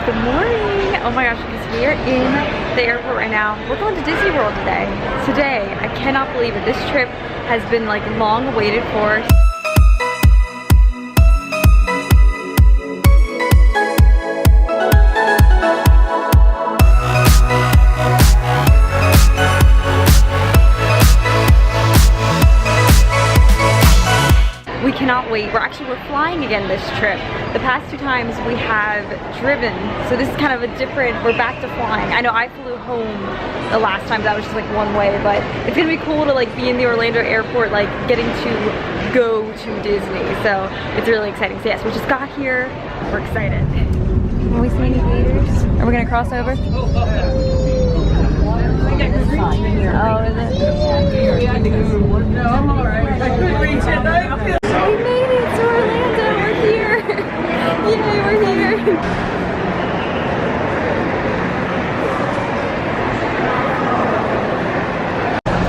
Good morning. Oh my gosh, because we are in the airport right now. We're going to Disney World today. I cannot believe it. This trip has been like long awaited for. We cannot wait. We're flying again this trip. The past 2 times we have driven, so this is kind of a different, we're back to flying. I know I flew home the last time, that was just like one way, but it's gonna be cool to like be in the Orlando airport, like getting to go to Disney. So it's really exciting. So yes, we just got here, we're excited. Are we seeing any gators? Are we gonna cross over? Oh, is it? No, I'm alright. I couldn't reach it though. We made it to Orlando, we're here. Yay, we're here.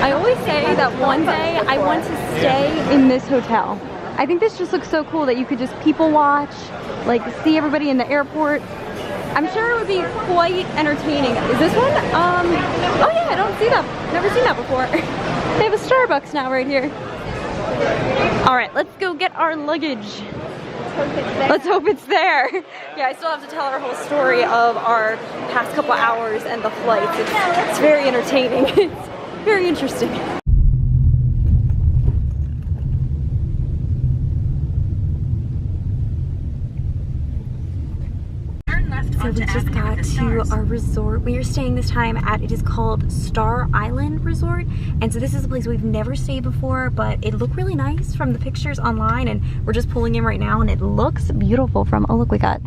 I always say that one day I want to stay in this hotel. I think this just looks so cool that you could just people watch, like see everybody in the airport. I'm sure it would be quite entertaining. Is this one? Oh yeah, I don't see that. Never seen that before. They have a Starbucks now right here. All right, let's go get our luggage. Let's hope it's there. Yeah, I still have to tell our whole story of our past couple hours and the flights. It's very entertaining. It's very interesting. So we just got to our resort. We are staying this time at, it is called Star Island Resort. And so this is a place we've never stayed before, but it looked really nice from the pictures online, and we're just pulling in right now and it looks beautiful from, oh look, we got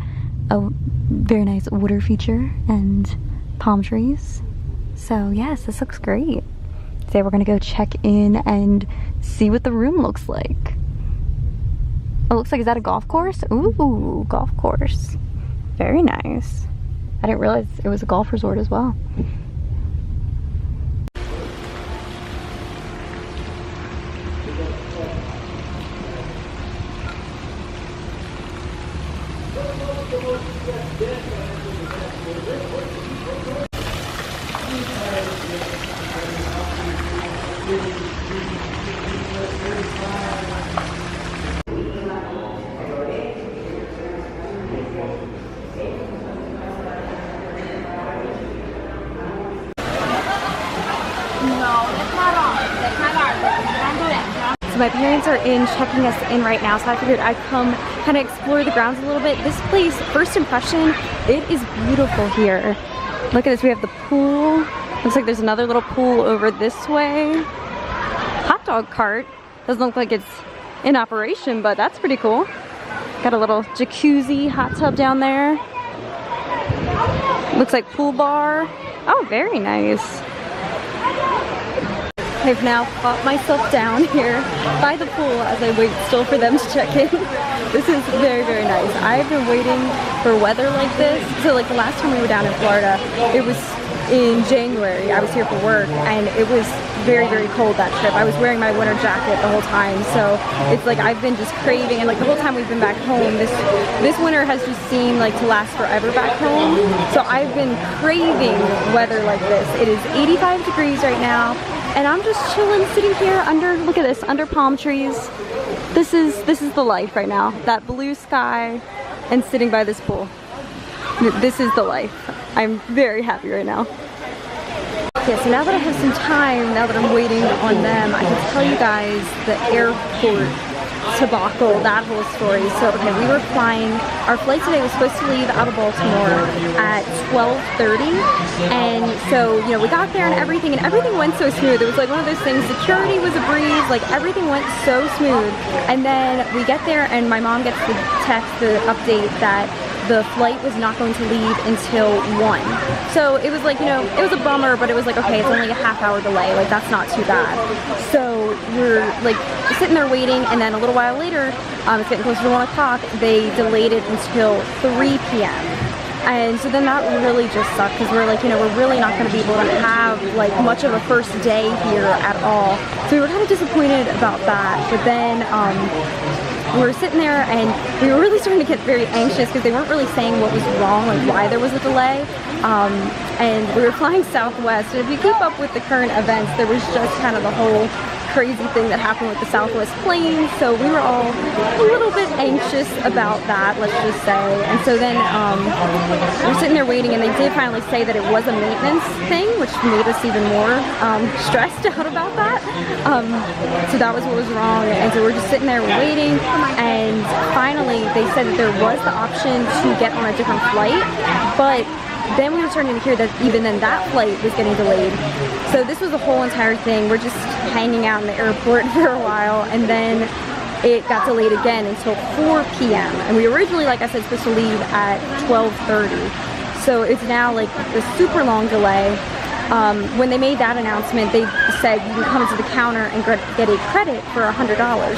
a very nice water feature and palm trees. So yes, this looks great. Today we're gonna go check in and see what the room looks like. Oh, it looks like, is that a golf course? Ooh, golf course. Very nice. I didn't realize it was a golf resort as well. My parents are in checking us in right now, so I figured I'd come kind of explore the grounds a little bit. This place, first impression, it is beautiful here. Look at this, we have the pool. Looks like there's another little pool over this way. Hot dog cart. Doesn't look like it's in operation, but that's pretty cool. Got a little jacuzzi, hot tub down there. Looks like pool bar. Oh, very nice. I've now caught myself down here by the pool as I wait still for them to check in. This is very, very nice. I've been waiting for weather like this. So like the last time we were down in Florida, it was in January. I was here for work and it was very, very cold that trip. I was wearing my winter jacket the whole time. So it's like I've been just craving, and like the whole time we've been back home, this winter has just seemed like to last forever back home. So I've been craving weather like this. It is 85 degrees right now. And I'm just chilling, sitting here under, look at this, under palm trees. This is the life right now. That blue sky and sitting by this pool. This is the life. I'm very happy right now. Yeah, so now that I have some time, now that I'm waiting on them, I can tell you guys the airport debacle, that whole story. So, okay, we were flying, our flight today was supposed to leave out of Baltimore at 12:30, and so, you know, we got there and everything went so smooth. It was like one of those things, security was a breeze, like everything went so smooth, and then we get there and my mom gets the text, the update that the flight was not going to leave until 1. So it was like, you know, it was a bummer, but it was like, okay, it's only a half-hour delay, like that's not too bad. So we're like sitting there waiting, and then a little while later, it's getting closer to 1 o'clock, they delayed it until 3 p.m. And so then that really just sucked, because we're like, you know, we're really not going to be able to have like much of a first day here at all. So we were kind of disappointed about that, but then we were sitting there and we were really starting to get very anxious because they weren't really saying what was wrong, like why there was a delay. And we were flying Southwest, and if you keep up with the current events, there was just kind of the whole crazy thing that happened with the Southwest plane, so we were all a little bit anxious about that, let's just say. And so then we were sitting there waiting, and they did finally say that it was a maintenance thing, which made us even more stressed out about that. So that was what was wrong, and so we're just sitting there waiting, and finally they said that there was the option to get on a different flight, but then we were starting to hear that even then that flight was getting delayed. So this was the whole entire thing. We're just hanging out in the airport for a while, and then it got delayed again until 4 p.m. And we originally, like I said, supposed to leave at 12:30. So it's now like a super long delay. When they made that announcement, they said you can come to the counter and get a credit for $100.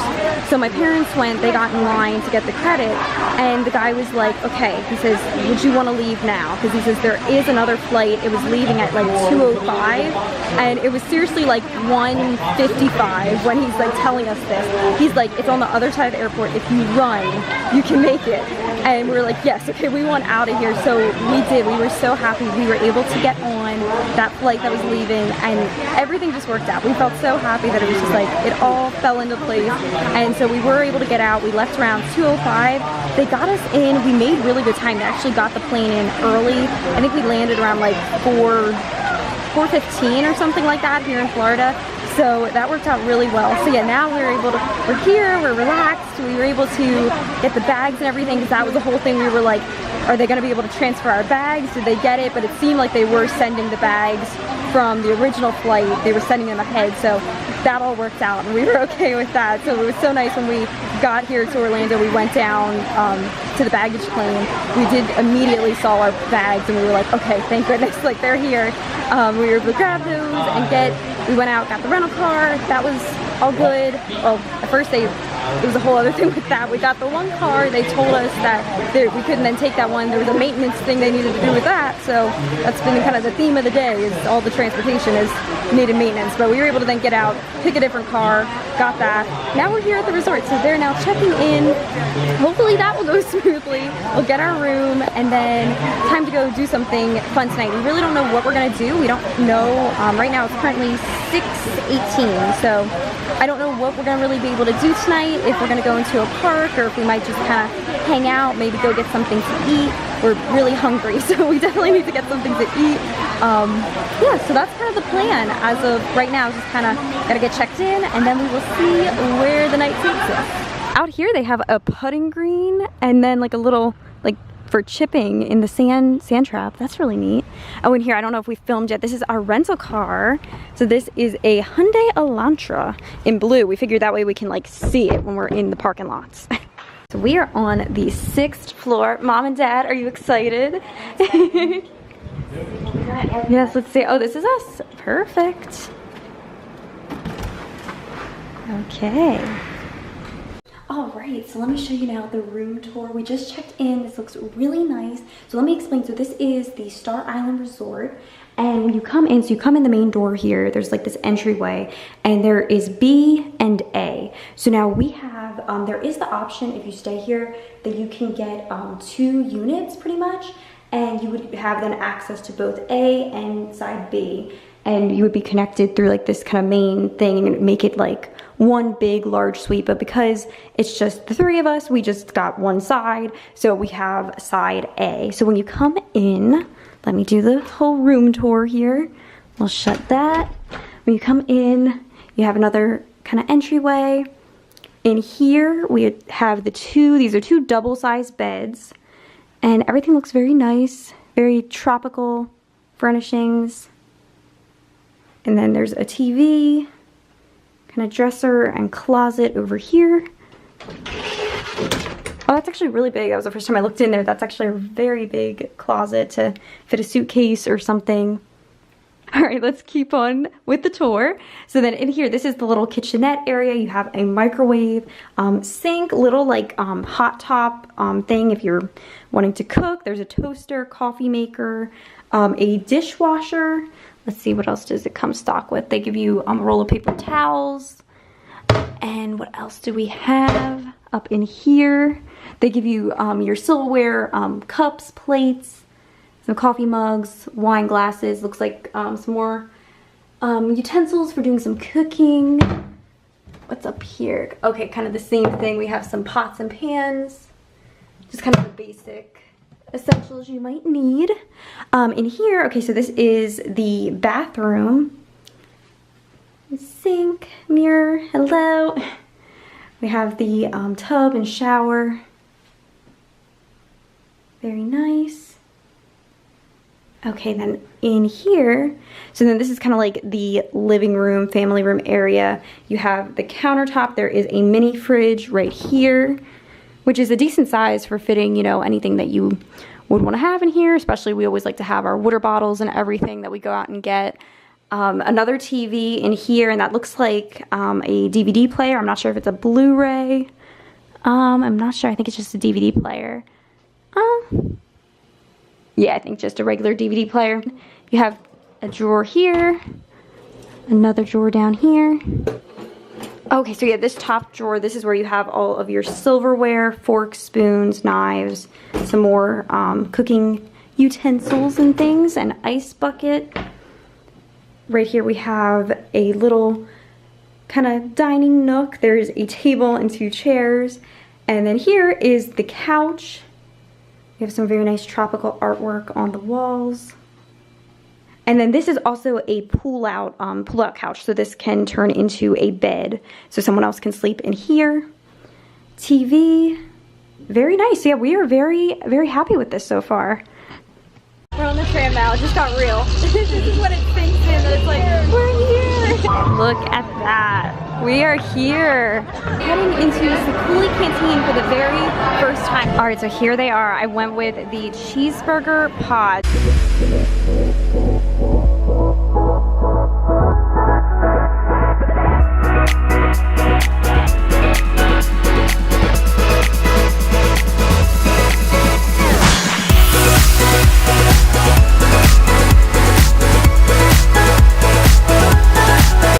So my parents went, they got in line to get the credit, and the guy was like, okay, he says, would you want to leave now? Because he says there is another flight. It was leaving at like 2:05, and it was seriously like 1:55 when he's like telling us this. He's like, it's on the other side of the airport. If you run, you can make it. And we were like, yes, okay, we want out of here. So we did. We were so happy we were able to get on that flight that was leaving, and everything just worked out. We felt so happy that it was just like, it all fell into place. And so we were able to get out. We left around 2:05. They got us in. We made really good time. They actually got the plane in early. I think we landed around like 4:15 or something like that here in Florida. So that worked out really well. So yeah, now we're here, we're relaxed. We were able to get the bags and everything, because that was the whole thing. We were like, are they gonna be able to transfer our bags? Did they get it? But it seemed like they were sending the bags from the original flight. They were sending them ahead. So that all worked out, and we were okay with that. So it was so nice when we got here to Orlando. We went down to the baggage claim. We did immediately saw our bags, and we were like, okay, thank goodness, like they're here. We were able to grab those and we went out, got the rental car. That was all good. Well, at first it was a whole other thing with that. We got the one car. They told us that we couldn't then take that one. There was a maintenance thing they needed to do with that. So that's been kind of the theme of the day, is all the transportation is needed maintenance. But we were able to then get out, pick a different car, got that. Now we're here at the resort. So they're now checking in. Hopefully that will go smoothly. We'll get our room, and then time to go do something fun tonight. We really don't know what we're going to do. We don't know. Right now it's currently 6:18. So I don't know what we're going to really be able to do tonight, if we're going to go into a park or if we might just kind of hang out, maybe go get something to eat. We're really hungry, so we definitely need to get something to eat. Yeah, so that's kind of the plan as of right now. Just kind of got to get checked in, and then we will see where the night takes us. Out here they have a putting green, and then like a little, like, for chipping in the sand trap. That's really neat. Oh, and here, I don't know if we filmed yet, this is our rental car. So this is a Hyundai Elantra in blue. We figured that way we can like see it when we're in the parking lots. So we are on the 6th floor. Mom and Dad, are you excited? Yes, let's see. Oh, this is us. Perfect. Okay. Alright, so let me show you now the room tour. We just checked in. This looks really nice. So let me explain. So this is the Star Island Resort. And when you come in, so you come in the main door here, there's like this entryway, and there is B and A. So now we have, there is the option, if you stay here, that you can get 2 units pretty much, and you would have then access to both A and side B. And you would be connected through like this kind of main thing, and make it like one big large suite. But because it's just the 3 of us, we just got one side, so we have side A. So when you come in, let me do the whole room tour here. We'll shut that. When you come in, you have another kind of entryway. In here we have these are 2 double-sized beds, and everything looks very nice, very tropical furnishings. And then there's a TV, kind of dresser and closet over here. Oh, that's actually really big. That was the first time I looked in there. That's actually a very big closet to fit a suitcase or something. All right, let's keep on with the tour. So then in here, this is the little kitchenette area. You have a microwave, sink, little like hot top thing if you're wanting to cook. There's a toaster, coffee maker, a dishwasher. Let's see, what else does it come stock with? They give you a roll of paper towels. And what else do we have up in here? They give you your silverware, cups, plates, some coffee mugs, wine glasses. Looks like some more utensils for doing some cooking. What's up here? Okay, kind of the same thing. We have some pots and pans. Just kind of the basic essentials you might need. In here, okay, so this is the bathroom. Sink, mirror, hello. We have the tub and shower. Very nice. Okay, then in here, so then this is kind of like the living room, family room area. You have the countertop. There is a mini fridge right here, which is a decent size for fitting, you know, anything that you would want to have in here. Especially we always like to have our water bottles and everything that we go out and get. Another TV in here, and that looks like a DVD player. I'm not sure if it's a Blu-ray. I'm not sure. I think it's just a DVD player. Yeah, I think just a regular DVD player. You have a drawer here, another drawer down here. Okay, so yeah, this top drawer, this is where you have all of your silverware, forks, spoons, knives, some more cooking utensils and things, an ice bucket. Right here we have a little kind of dining nook. There's a table and 2 chairs. And then here is the couch. We have some very nice tropical artwork on the walls. And then this is also a pull-out couch. So this can turn into a bed. So someone else can sleep in here. TV. Very nice. Yeah, we are very, very happy with this so far. We're on the tram now. It just got real. This is what it thinks in. It's like, we're here. Look at that. We are here. Heading into Sakuli Canteen for the very first time. All right, so here they are. I went with the cheeseburger pods.